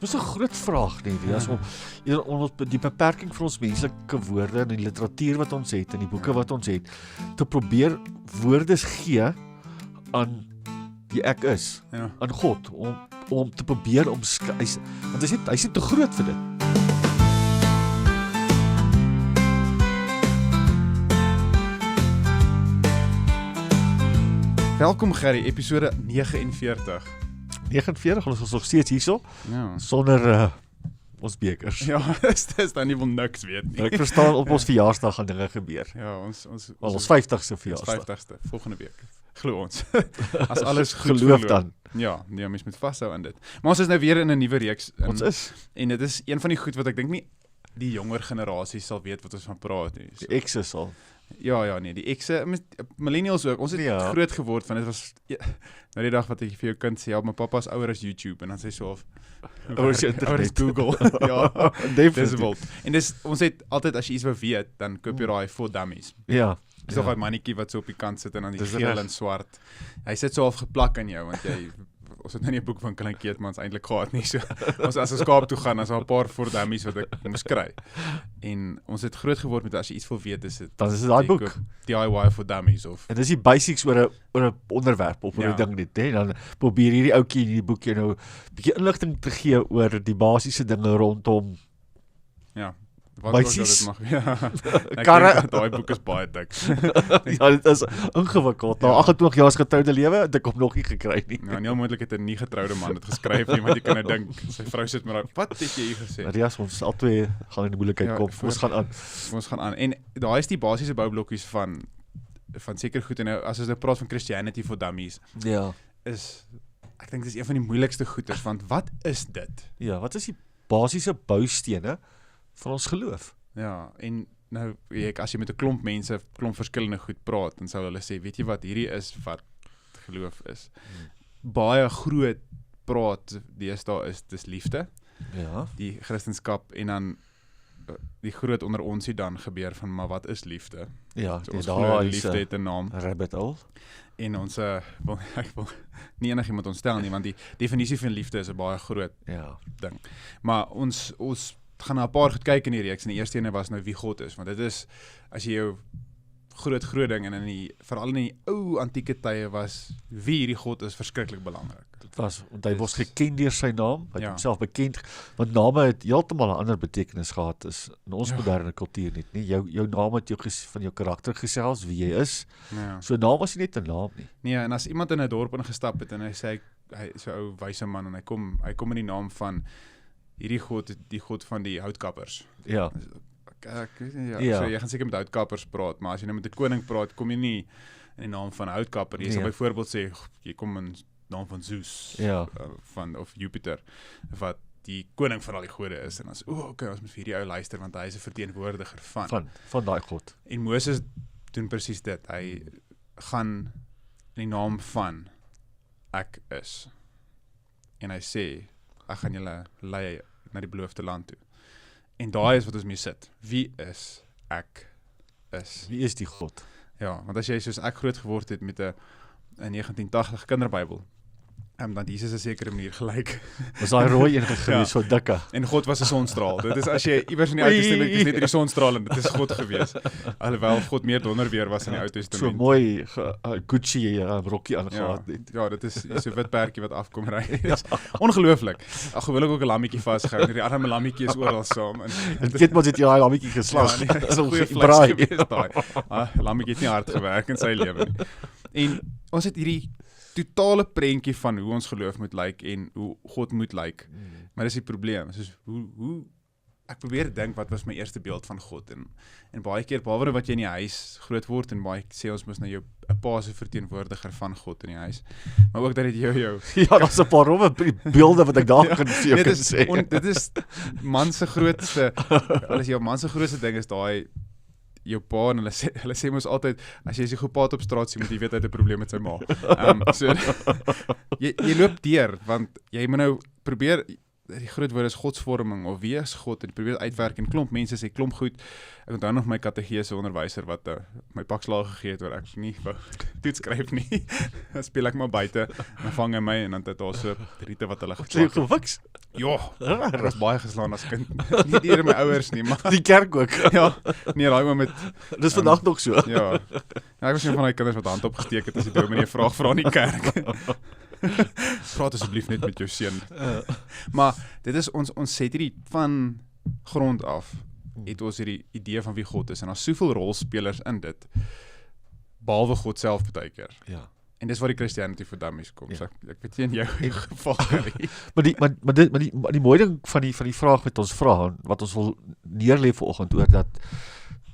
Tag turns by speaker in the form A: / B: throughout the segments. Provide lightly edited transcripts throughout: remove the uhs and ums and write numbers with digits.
A: dis mos 'n groot vraag nie, as om die beperking van ons menslike woorde en die literatuur wat ons het en die boeke wat ons het, te probeer woordes gee aan die ek is, aan God, om te probeer want hy is te groot vir dit.
B: Welkom Gerry, episode 49.
A: 49, ons is nog steeds hierso,
B: Ja.
A: sonder ons bekers.
B: Ja, dis dan nie wil niks weet nie.
A: Ek verstaan op ons verjaarsdag gaan dinge gebeur.
B: Ja, ons
A: Ons 50ste verjaarsdag.
B: 50ste, volgende week. Glo ons. As alles goed
A: Geloof
B: verloop.
A: dan.
B: Ja, mens moet vashou aan dit. Maar ons is nou weer in 'n nuwe reeks.
A: Ons is.
B: En dit is een van die goed wat ek dink nie die jonger generasie sal weet wat ons van praat nie.
A: Die ekse sal.
B: Ja, nee, die ekse, millennials ook, ons het groot geword van, dit was, nou die dag wat ek vir jou kind sê, ja, my papa is ouer as YouTube, en dan sê so of,
A: Ouer as
B: Google, ja,
A: definitief.
B: en ons het altyd, as jy iets wil weet, dan koop jy daai for dummies.
A: Ja.
B: Dis nog daai mannetjie wat so op die kant sit, en dan die
A: Dis
B: geel
A: reg.
B: en swart, hy sit so half geplak aan jou, want ons het nou nie 'n boekwinkel in Keetmans eintlik gehad nie, so ons as ons Kaap toe gaan, as daar 'n paar for dummies wat ek moes kry. En ons het groot geword met as jy iets wil weet,
A: Dan is dit daai boek.
B: DIY for dummies of
A: En dis die basics oor 'n onderwerp of oor 'n ding net, hè. Dan probeer hierdie ouetjie in die boekie nou 'n bietjie inligting te gee oor die basiese dinge rondom
B: wat
A: meisies.
B: ook al dit mag. Ja. Ek
A: Karre.
B: dink dat daai boek is baie dik.
A: ja, dit is ingewikkeld. Na 28 jaar se getroude lewe het ek hom nog nie gekry nie.
B: Nou, nie onmoontlik het 'n nie getroude man dit geskryf nie, want jy kan nou dink, sy vrou sit met daai, wat het jy hier gesê?
A: Rias, ons albei gaan in die moeilikheid
B: Ja,
A: kom. Ons gaan aan.
B: Ons gaan aan. En daai is die basiese boublokkies van seker goed, en nou, as ons nou praat van Christianity for Dummies,
A: Ja.
B: ek dink dis een van die moeilikste goeters, want wat is dit?
A: Ja, wat is die basiese boustene van ons geloof?
B: Ja, en nou, as jy met 'n klomp mense, klomp verskillende goed praat, dan sou hulle sê, weet jy wat, hierdie is wat geloof is. Baie groot praat deesdae is, dis liefde,
A: Ja.
B: die Christendom, en dan die groot onder ons hier dan gebeur van, maar wat is liefde?
A: Ja,
B: So, ons
A: daar
B: glo
A: is
B: liefde het 'n naam,
A: rabbit hole.
B: en ons, ek wil nie enigiemand ontstel nie, want die definisie van liefde is 'n baie groot
A: Ja.
B: ding. Maar ons gaan na 'n paar goed kyk in die reeks, en die eerste ene was nou wie God is, want dit is, as jy jou groot ding, en veral in die ou antieke tye was, wie hierdie God is verskriklik belangrik.
A: Dit was, want hy was geken deur sy naam, hy het
B: Ja.
A: homself bekend, want name het heeltemal 'n ander betekenis gehad is in ons moderne kultuur net, nie? Jou naam het van jou karakter gesels, wie jy is,
B: Ja.
A: so naam was nie net 'n naam nie.
B: Nee, en as iemand in 'n dorp ingestap het, en hy sê, hy is 'n ou wyse man, en hy kom in die naam van hierdie God, die God van die houtkappers.
A: Ja.
B: Ek weet nie,
A: Ja.
B: So jy gaan seker met houtkappers praat, maar as jy nou met 'n koning praat, kom jy nie in die naam van 'n houtkapper. Jy sal
A: Nee.
B: byvoorbeeld sê, jy kom in naam van Zeus,
A: Ja.
B: of Jupiter, wat die koning van al die gode is, en dan okay, ons moet vir hierdie ou luister, want hy is 'n verteenwoordiger
A: Van daai God.
B: En Moses doen presies dit, hy gaan in die naam van ek is, en hy sê, ek gaan julle lei na die beloofde land toe. En daai is wat ons mee sit. Wie is ek is?
A: Wie is die God?
B: Ja, want as jy soos ek groot geword het met 'n 1980 kinderbybel, dan Jesus is seker 'n manier gelyk.
A: Was daai rooi een gewees, so dikke.
B: En God was 'n sonstraal. Dit is as jy iewers in die Ou Testament is net hierdie sonstraal, en dit is God gewees. Alhoewel God meer donderweer was in die Ou
A: So
B: Testament.
A: mooi Gucci rokkie aangehad net.
B: Ja, dit is so 'n wit perdjie wat afkom ry. Dit is ongelooflik. Ag, gewoonlik ook 'n lammetjie vasgehou. Die arme lammetjie is oral saam.
A: En dit moet dit ja, lammetjie geslag.
B: Ja, nee,
A: So
B: goeie
A: braai.
B: vleis gewees daai. Lammetjie het nie hard gewerk in sy lewe nie. En ons het hierdie totale prentjie van hoe ons geloof moet lyk en hoe God moet lyk. Maar dis die probleem. Soos hoe ek probeer dink wat was my eerste beeld van God, en baie keer behalwe wat jy in die huis groot word, en baie sê ons mos nou jou 'n pa se verteenwoordiger van God in die huis. Maar ook dat dit jou
A: Ja, daar's 'n paar rowwe beelde wat ek daar kan vir jou kan
B: dit
A: sê.
B: dit is man se grootste, alles jou man se grootste ding is daai jou pa, en hulle sê mos altyd, as jy sy gepaat op straat sien, moet jy weet hy het 'n probleem met sy ma. So jy loop deur, want jy moet nou probeer, die groot woord is godsvorming of wie is God en probeer uitwerk en klomp mense sê klomp goed. Ek onthou nog my kategese onderwyser wat my pakslae gegee het oor ek nie wou toets skryf nie. Dan speel ek maar buite, dan vang hy my en dan het daar so riete wat hulle
A: Jy gewiks.
B: Ja, ek was baie geslaan as kind. Nie deur my ouers nie, maar
A: Die kerk ook.
B: ja, nee, daai oomblik
A: Dis vandag nog so.
B: ja. Ek was een van die kinders wat hand opgesteek het as die dominee 'n vraag vra in die kerk. Praat asseblief net met jou seun. Maar dit is ons het hierdie van grond af het ons hierdie idee van wie God is en daar's soveel rolspelers in dit behalwe God self baie keer.
A: Ja.
B: En dis waar die Christianity for Dummies kom.
A: Ja.
B: So ek weet nie in jou geval nie.
A: Maar die mooi ding van die vraag wat ons vra, wat ons wil neerlê vanoggend oor dat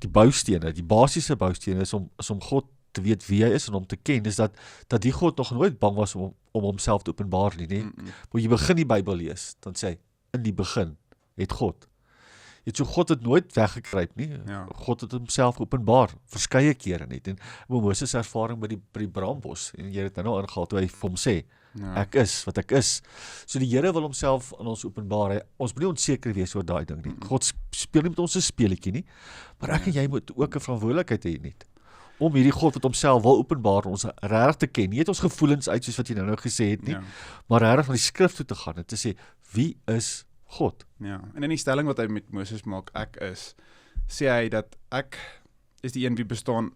A: die boustene, die basiese boustene is om God te weet wie hy is en om te ken, is dat die God nog nooit bang was om homself te openbaar nie. Maar jy begin die Bybel lees, dan sê hy, in die begin het God. So God het nooit weggekruip nie.
B: Ja.
A: God het homself openbaar, verskeie kere net. En Moses ervaring by die braambos, en jy het nou ingehaal, toe hy vir hom sê,
B: Ja.
A: ek is wat ek is. So die Here wil homself aan ons openbaar. Ons moet nie onseker wees oor daai ding nie. God speel nie met ons 'n speletjie nie, maar ek en jy moet ook 'n verantwoordelikheid hê net. Om hierdie God wat homself wil openbaar, ons regtig te ken. Nie het ons gevoelens uit soos wat jy nou gesê het nie,
B: Ja.
A: maar regtig na die skrif toe te gaan en te sê, wie is God?
B: Ja, en in die stelling wat hy met Moses maak, ek is, sê hy dat ek is die een wie bestaan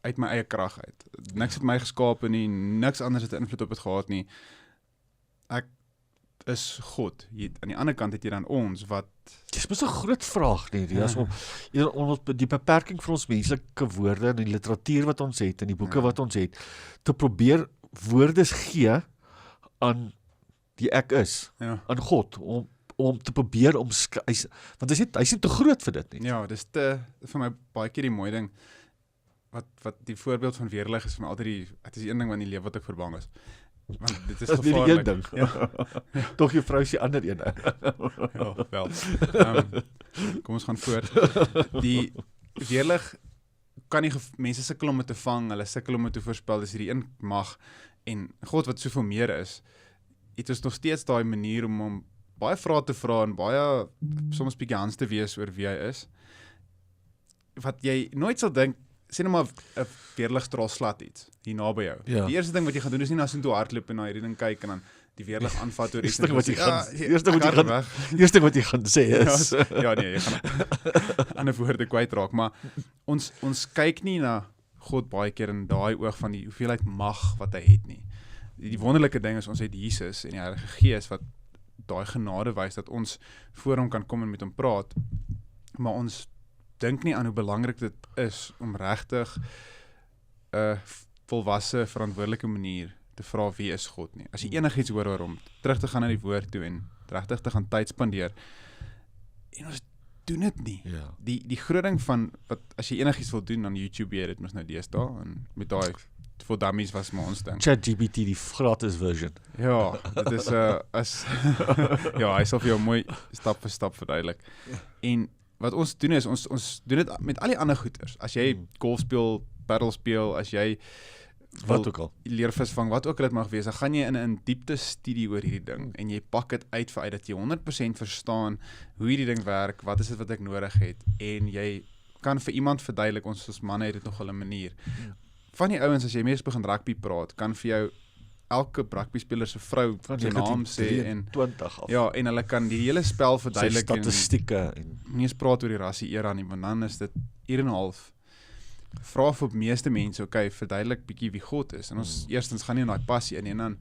B: uit my eie krag uit. Niks het my geskape nie, niks anders het 'n invloed op dit gehad nie. Ek is God. Aan die ander kant het jy dan ons wat
A: Dis mos 'n groot vraag nie, Rias, om die beperking van ons menslike woorde en die literatuur wat ons het en die boeke wat ons het, te probeer woordes gee aan die ek is, aan God, om te probeer omskryf, want hy's nie te groot vir dit nie.
B: Ja, dis vir my baie keer die mooi ding, wat die voorbeeld van weerlig is, van altyd het is die een ding wat in die lewe wat ek verbang is. Want dit is
A: Dat is nie die een
B: gevaarlik.
A: ding. Tog jou vrou is die ander een.
B: Ja, wel. Kom ons gaan voort. Die weerlig kan nie mense sukkel om dit te vang, hulle sukkel om dit te voorspel, dis hierdie een mag, en God wat soveel meer is, het ons nog steeds daai manier om hom baie vrae te vra en baie soms bietjie hans te wees oor wie hy is, wat jy nooit sal dink, sê nou maar 'n weerligstraal slat iets hier naby jou.
A: Ja.
B: Die eerste ding wat jy gaan doen is nie na so toe hardloop en na hierdie ding kyk en dan die weerlig aanvat oor iets.
A: Eerste ding wat jy gaan
B: Eerste
A: wat jy gaan sê is
B: ja nee, jy gaan ander woorde kwytraak, maar ons kyk nie na God baie keer in daai oog van die hoeveelheid mag wat hy het nie. Die wonderlike ding is ons het Jesus en die Heilige Gees wat daai genade wys dat ons voor hom kan kom en met hom praat, maar ons dink nie aan hoe belangrik dit is om regtig 'n volwasse, verantwoordelike manier te vra wie is God nie. As jy enigiets hoor oor hom, terug te gaan na die woord toe en regtig te gaan tyd spandeer. En ons doen dit nie.
A: Ja.
B: Die groot ding van wat as jy enigiets wil doen aan YouTube, jy dit mos nou deesdae en met daai for dummies was maar ons ding.
A: ChatGPT, die gratis version.
B: Ja, dit is as ja, hy sal vir jou mooi stap vir stap verduidelik. En wat ons doen is ons doen dit met al die ander goeters. As jy golf speel, paddle speel, as jy
A: wat ook al
B: leer visvang, wat ook al dit mag wees, dan gaan jy in 'n diepte studie oor hierdie ding en jy pak dit uit dat jy 100% verstaan hoe hierdie ding werk, wat is dit wat ek nodig het en jy kan vir iemand verduidelik, ons as manne het dit nog 'n manier. Van die ouens as jy mees begin rugby praat, kan vir jou elke rugby speler se vrou se naam sê en
A: 20 af.
B: ja, en hulle kan die hele spel verduidelik
A: en statistieke en
B: nie eens praat oor die rassie era nie, want dan is dit 1 en 'n half vra vir meeste mense, okay, verduidelik bietjie wie God is. En ons eerstens gaan nie in daai passie in en dan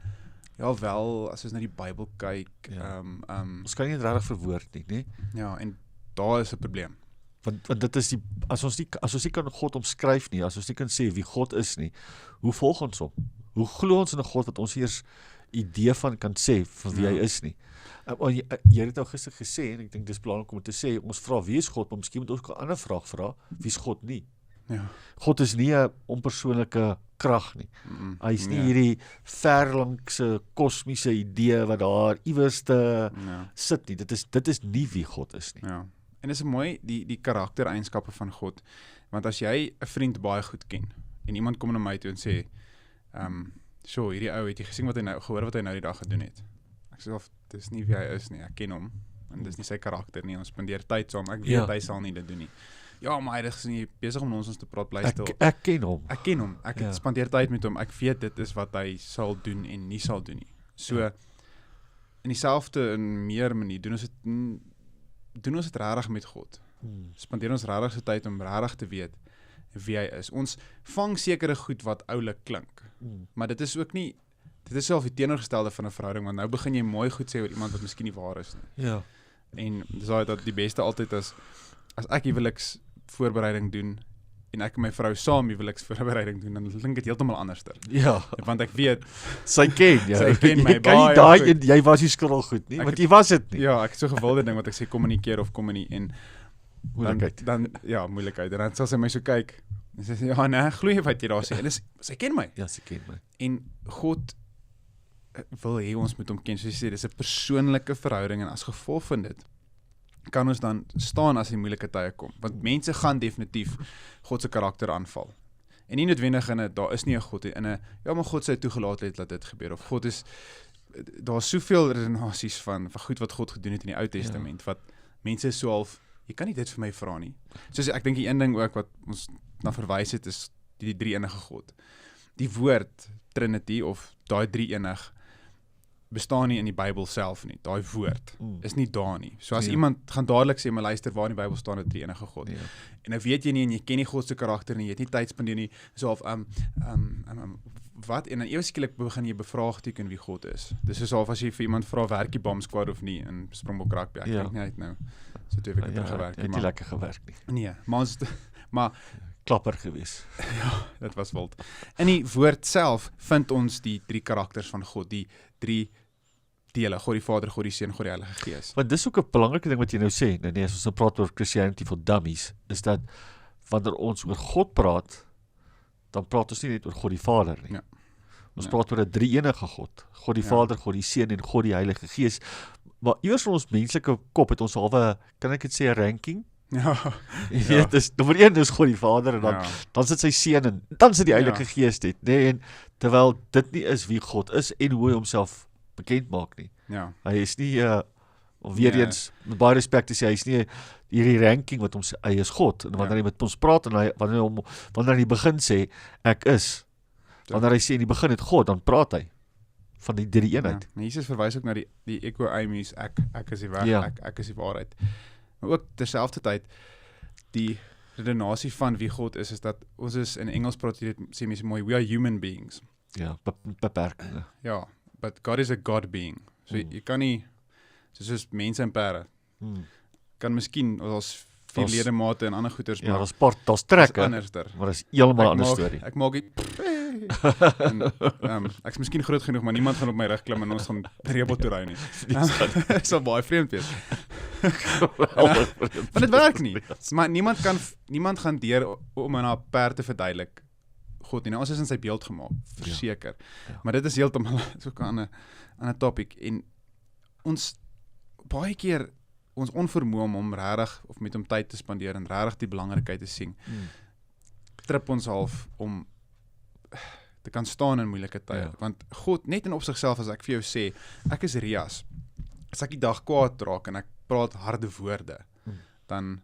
B: ja wel, as ons na die Bybel kyk,
A: ons kan nie dit regtig verwoord nie, né?
B: Ja, en daar is 'n probleem.
A: Want dit is as ons nie kan God omskryf nie, as ons nie kan sê wie God is nie, hoe volg ons hom? Hoe glo ons in 'n God wat ons eers idee van kan sê van wie hy is nie? Jy het nou gister gesê en ek dink dis belangrik om te sê, ons vra wie is God, maar miskien moet ons ook 'n ander vraag vra, wie is God nie?
B: Ja.
A: God is nie 'n onpersoonlike krag nie. Hy is nie hierdie verlangse kosmiese idee wat daar iewerste sit nie. Dit is nie wie God is nie.
B: Ja. En dis mooi die karaktereienskappe van God. Want as jy 'n vriend baie goed ken en iemand kom na my toe en sê, hierdie ou, het jy gesien wat hy nou gehoor wat hy nou die dag gedoen het? Ek sê, dis nie wie hy is nie, ek ken hom, en dis nie sy karakter nie, ons spandeer tyd saam, ek weet
A: Ja.
B: hy sal nie dit doen nie. Ja, maar hy is nie besig om ons te praat, bly stil.
A: Ek ken hom.
B: Ek ken hom, ek
A: Ja.
B: spandeer tyd met hom, ek weet dit is wat hy sal doen en nie sal doen nie. So, in dieselfde en meer manier, doen ons dit regtig met God. Spandeer ons regtig se tyd om regtig te weet wie hy is. Ons vang sekere goed wat oulik klink, maar dit is ook nie, dit is self die teenoorgestelde van 'n verhouding, want nou begin jy mooi goed sê oor iemand wat miskien nie waar is nie.
A: Ja.
B: En dis dat die beste altyd is, as ek huweliks voorbereiding doen, en ek en my vrou saam huweliks voorbereiding doen, dan klink dit heeltemal anderster.
A: Ja.
B: Want ek weet,
A: Sy ken jou.
B: Sy ken my
A: Jy kan nie
B: baie
A: daai
B: goed.
A: en jy was nie skuldig goed nie, want jy was dit nie.
B: ja, ek het so gewilde ding wat ek sê kommunikeer of kom nie, en
A: Moeilikheid.
B: dan ja, moeilikheid. En dan sal sy my so kyk, en sy sê, ja nee, glo jy wat jy daar sê, en sy ken my.
A: Ja, sy ken my.
B: En God wil hê ons moet hom ken, soos jy sê, dis 'n persoonlike verhouding, en as gevolg van dit, kan ons dan staan as die moeilike tye kom, want mense gaan definitief God se karakter aanval. En nie noodwendig daar is nie 'n God ja, maar God sê toegelaat het dat dit gebeur, of God is, daar's soveel redenasies van goed wat God gedoen het in die Ou Testament, wat mense is so half, jy kan nie dit vir my vra nie. Soos ek dink die een ding ook wat ons na verwys het, is die drie enige God. Die woord Trinity, of daai drie enig, bestaan nie in die Bybel self nie. Daai woord is nie daar nie. So as iemand gaan dadelik sê, maar luister, waar in die Bybel staan 'n drie enige God. En nou weet jy nie, en jy ken nie God se karakter nie, jy het nie tyd spandeer nie, so half wat, en dan ewe skielik begin jy bevraagteken wie God is. Dis soos half as jy vir iemand vra, werk die Bomb Squad of nie, in Springbok Rugby, ek dink nie uit nou, so 2 weke terug gewerk
A: Het nie lekker gewerk nie.
B: nee, maar
A: Klapper gewees.
B: dit was wild. In die woord self vind ons die drie karakters van God, die drie dele, God die Vader, God die Seun, God die Heilige Gees.
A: Want dis ook 'n belangrike ding wat jy nou sê, nee, as ons nou praat oor Christianity for Dummies, is dat wanneer ons oor God praat, dan praat ons nie net oor God die Vader nie.
B: Ja.
A: Ons praat oor 'n drie-enige God, God die Vader, God die Seun en God die Heilige Gees. Maar iewers in ons menslike kop het ons halwe, kan ek dit sê, 'n ranking?
B: Ja.
A: Jy weet, dis nommer 1 is God die Vader, en dan sit sy Seun en dan sit die Heilige Gees dit, nee, en terwyl dit nie is wie God is en hoe hy homself bekend maak nie.
B: Ja.
A: Hy is nie weer eens met baie respek te sê, hy is nie hierdie ranking wat hom sê, hy is God. En wanneer hy met ons praat en wanneer hy begin sê ek is, wanneer hy sê in die begin het God, dan praat hy van die drie eenheid.
B: Ja. Jesus verwys ook na die equo-eimies, ek is die weg, ek is die waarheid. Maar ook terselfdertyd die redenasie van wie God is dat ons is, in Engels praat jy dit, sê mense mooi, we are human beings.
A: Ja, beperkings.
B: Ja, but God is a God being. So jy kan nie, soos mense en perde, kan miskien, as 4 ledemate en ander goeters,
A: ja, daar's trekke, maar dis heeltemal 'n ander storie.
B: Ek maak dit ek is miskien groot genoeg, maar niemand gaan op my rug klim en ons gaan reël toe ry nie. Dit sal baie vreemd wees. Maar dit werk nie. Maar niemand gaan deur om aan 'n perd te verduidelik God nie. Nou, ons is in sy beeld gemaak, verseker. Ja. Maar dit is heeltemal so 'n ander topic, en ons baie keer ons onvermoë om regtig of met hom tyd te spandeer en regtig die belangrikheid te sien. Trip ons half om te kan staan in moeilike tye, want God, net in op sigself, as ek vir jou sê, ek is Rias, as ek die dag kwaad raak en ek praat harde woorde, dan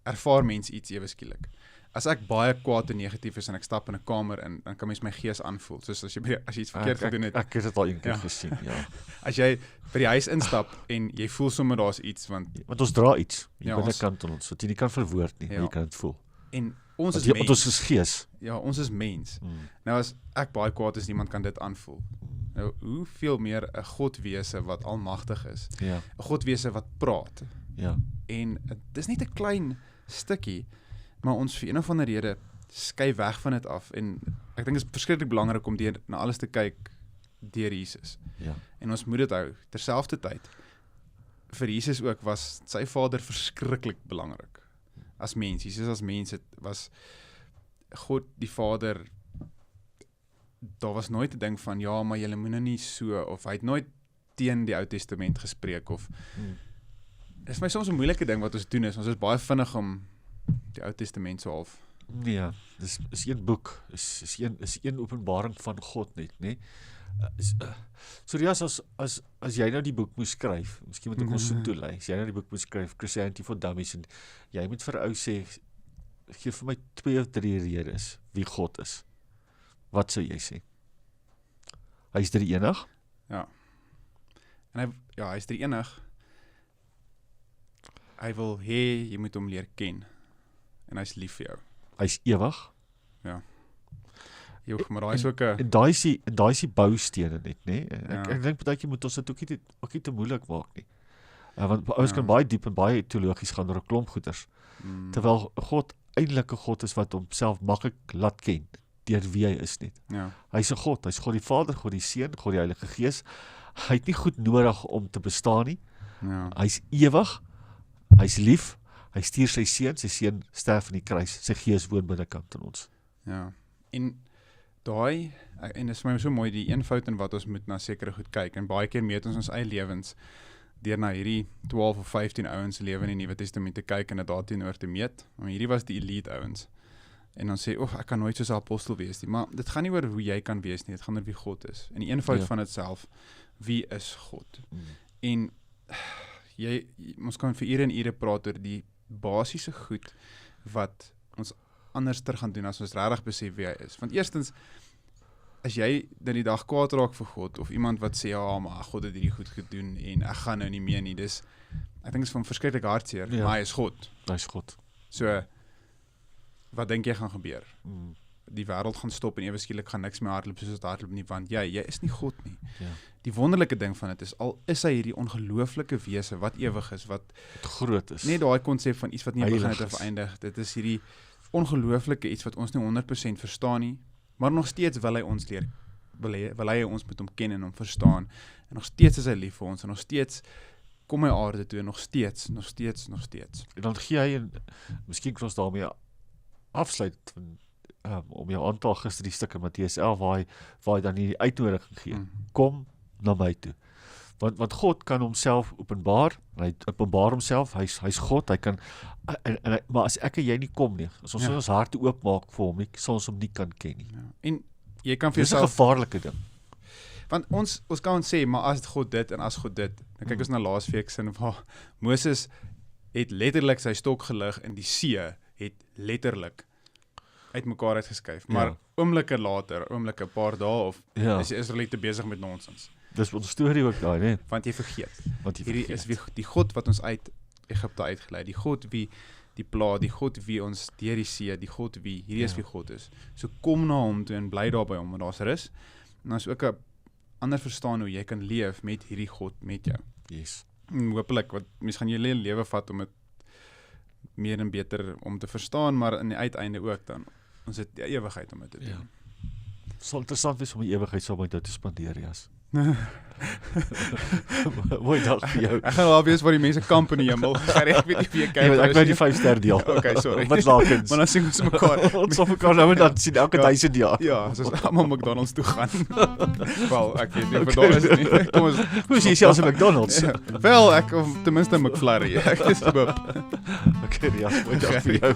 B: ervaar mens iets ewe skielik. As ek baie kwaad en negatief is en ek stap in 'n kamer in, dan kan mens my gees aanvoel, soos as jy iets verkeerd gedoen het.
A: Ek het dit al een keer gesien, ja.
B: As jy by die huis instap en jy voel sommer daar's iets, want
A: ons dra iets, jy binnekant in ons, wat jy nie kan verwoord nie, jy kan dit voel.
B: En ons is mens.
A: Ons is gees.
B: Ja, ons is mens. Nou as ek baie kwaad is, niemand kan dit aanvoel. Nou, hoeveel meer 'n Godwese wat almagtig is. 'n Godwese wat praat.
A: Ja.
B: En dis net 'n klein stukkie, maar ons vir een of ander rede skei weg van dit af, en ek dink dit is verskriklik belangrik om na alles te kyk deur Jesus.
A: Ja.
B: En ons moet dit hou. Terselfdertyd, vir Jesus ook was sy Vader verskriklik belangrik. As mens, Jesus as mens, was God die Vader, daar was nooit 'n ding van, ja, maar julle moet nou nie so, of hy het nooit teen die Ou Testament gespreek, of dit is my soms 'n moeilike ding wat ons doen, ons is baie vinnig om die Ou Testament so half.
A: Ja, dis een boek, is een openbaring van God net, nee. So Rias, as jy nou die boek moes skryf, miskien moet ek ons so toelei, as jy nou die boek moes skryf, Christianity for Dummies, en jy moet vir 'n ou sê, gee vir my 2 of 3 redes wie God is. Wat sou jy sê? Hy is drie-enig?
B: Ja. En hy is drie-enig. Hy wil hê jy moet hom leer ken. En hy is lief vir jou.
A: Hy is ewig?
B: Ja. Joh, maar daai is ook 'n
A: En daai is die boustene net, né?
B: Ja.
A: Ek dink partykeer moet ons dit ook nie te moeilik maak nie. Want ouens kan baie diep en baie teologies gaan oor 'n klomp goeters. Terwyl God eintlik 'n God is wat homself maklik laat ken deur wie hy is net.
B: Ja.
A: Hy's 'n God, hy's God die Vader, God die Seun, God die Heilige Gees. Hy het nie goed nodig om te bestaan nie.
B: Ja.
A: Hy's ewig. Hy's lief. Hy stuur sy seun sterf aan die kruis. Sy Gees woon binnekant in ons.
B: Ja. En dit is vir my so mooi, die eenvoud in wat ons moet na sekere goed kyk, en baie keer meet ons eie lewens deur na hierdie 12 of 15 ouens lewe in die Nuwe Testament te kyk en dit daarteenoor te meet. Maar hierdie was die elite ouens. En dan sê, ek kan nooit soos 'n apostel wees nie. Maar dit gaan nie oor hoe jy kan wees nie, dit gaan oor wie God is. En die eenvoud van dit self, wie is God? En ons kan vir ure en ure praat oor die basiese goed wat ons anders ter gaan doen as ons regtig besef wie hy is. Want eerstens, as jy dan die dag kwaad raak vir God, of iemand wat sê, maar God het hierdie goed gedoen, en ek gaan nou nie meer nie, ek dink dit is van verskriklik hartseer, maar hy is God.
A: Hy is God.
B: So, wat dink jy gaan gebeur? Die wêreld gaan stop en ewe skielik gaan niks meer hardloop soos dit hardloop nie, want jy is nie God nie.
A: Ja.
B: Die wonderlike ding van dit is, al is hy hierdie ongelooflike wese wat ewig is, wat
A: groot is.
B: Net daai konsep van iets wat nie begin het
A: Heilig
B: of eindig, dit is hierdie ongelooflike iets wat ons nie 100% verstaan nie, maar nog steeds wil hy ons leer, wil hy ons met hom ken en hom verstaan, en nog steeds is hy lief vir ons, en nog steeds kom hy aarde toe, en nog steeds.
A: En dan gee hy, en miskien kan ons daarmee afsluit, om jou aantal gister die stuk in Matteus 11, waar hy dan die uitnodiging gee, kom na my toe. Want God kan homself openbaar, hy openbaar homself, hy's God, hy kan, maar as ek en jy nie kom nie, as ons ons harte oopmaak vir hom nie, sal ons hom nie kan ken nie.
B: Ja. En jy kan vir
A: Dis 'n
B: jouself,
A: gevaarlike ding.
B: want ons kan sê, maar as God dit en as God dit, dan kyk ons na laasweek sin waar Moses het letterlik sy stok gelig in die see, het letterlik uit mekaar uitgeskuif, maar oomblikke later, een paar dae, of is die Israeliete besig met nonsens.
A: Dis ons storie ook daai, né?
B: Want jy vergeet. Hierdie is die God wat ons uit Egipte uitgelei, die God wie die pla, die God wie ons deur die see, die God wie, hierdie is wie God is. So kom na hom toe en bly daar by hom, want daar's rus. En daar's ook 'n ander verstaan hoe jy kan leef met hierdie God met jou.
A: Yes.
B: En hopelik, want mens gaan jy lewe vat om dit meer en beter om te verstaan, maar in die uiteinde ook dan, ons het die ewigheid om dit te doen.
A: Ja. Sal interessant wees om die ewigheid saam met jou te spandeer, Jas. Mooi dag vir jou.
B: Ek gaan wel wees waar die mense kamp in die hemel. Ek weet nie wie ek kyk.
A: Ek wou die 5-ster deel.
B: Okay, sorry.
A: Wat lakens.
B: Maar dan sien ons mekaar.
A: Ons sal mekaar nou en dan sien elke 1000 jaar.
B: Ja, as ons almal McDonald's toe gaan. Wel, ek weet nie of daar is nie. Kom ons.
A: Hoe is jy selfs in McDonald's?
B: Wel, ek of ten minste McFlurry. Ek is hoop.
A: Okay, ja, mooi dag vir jou.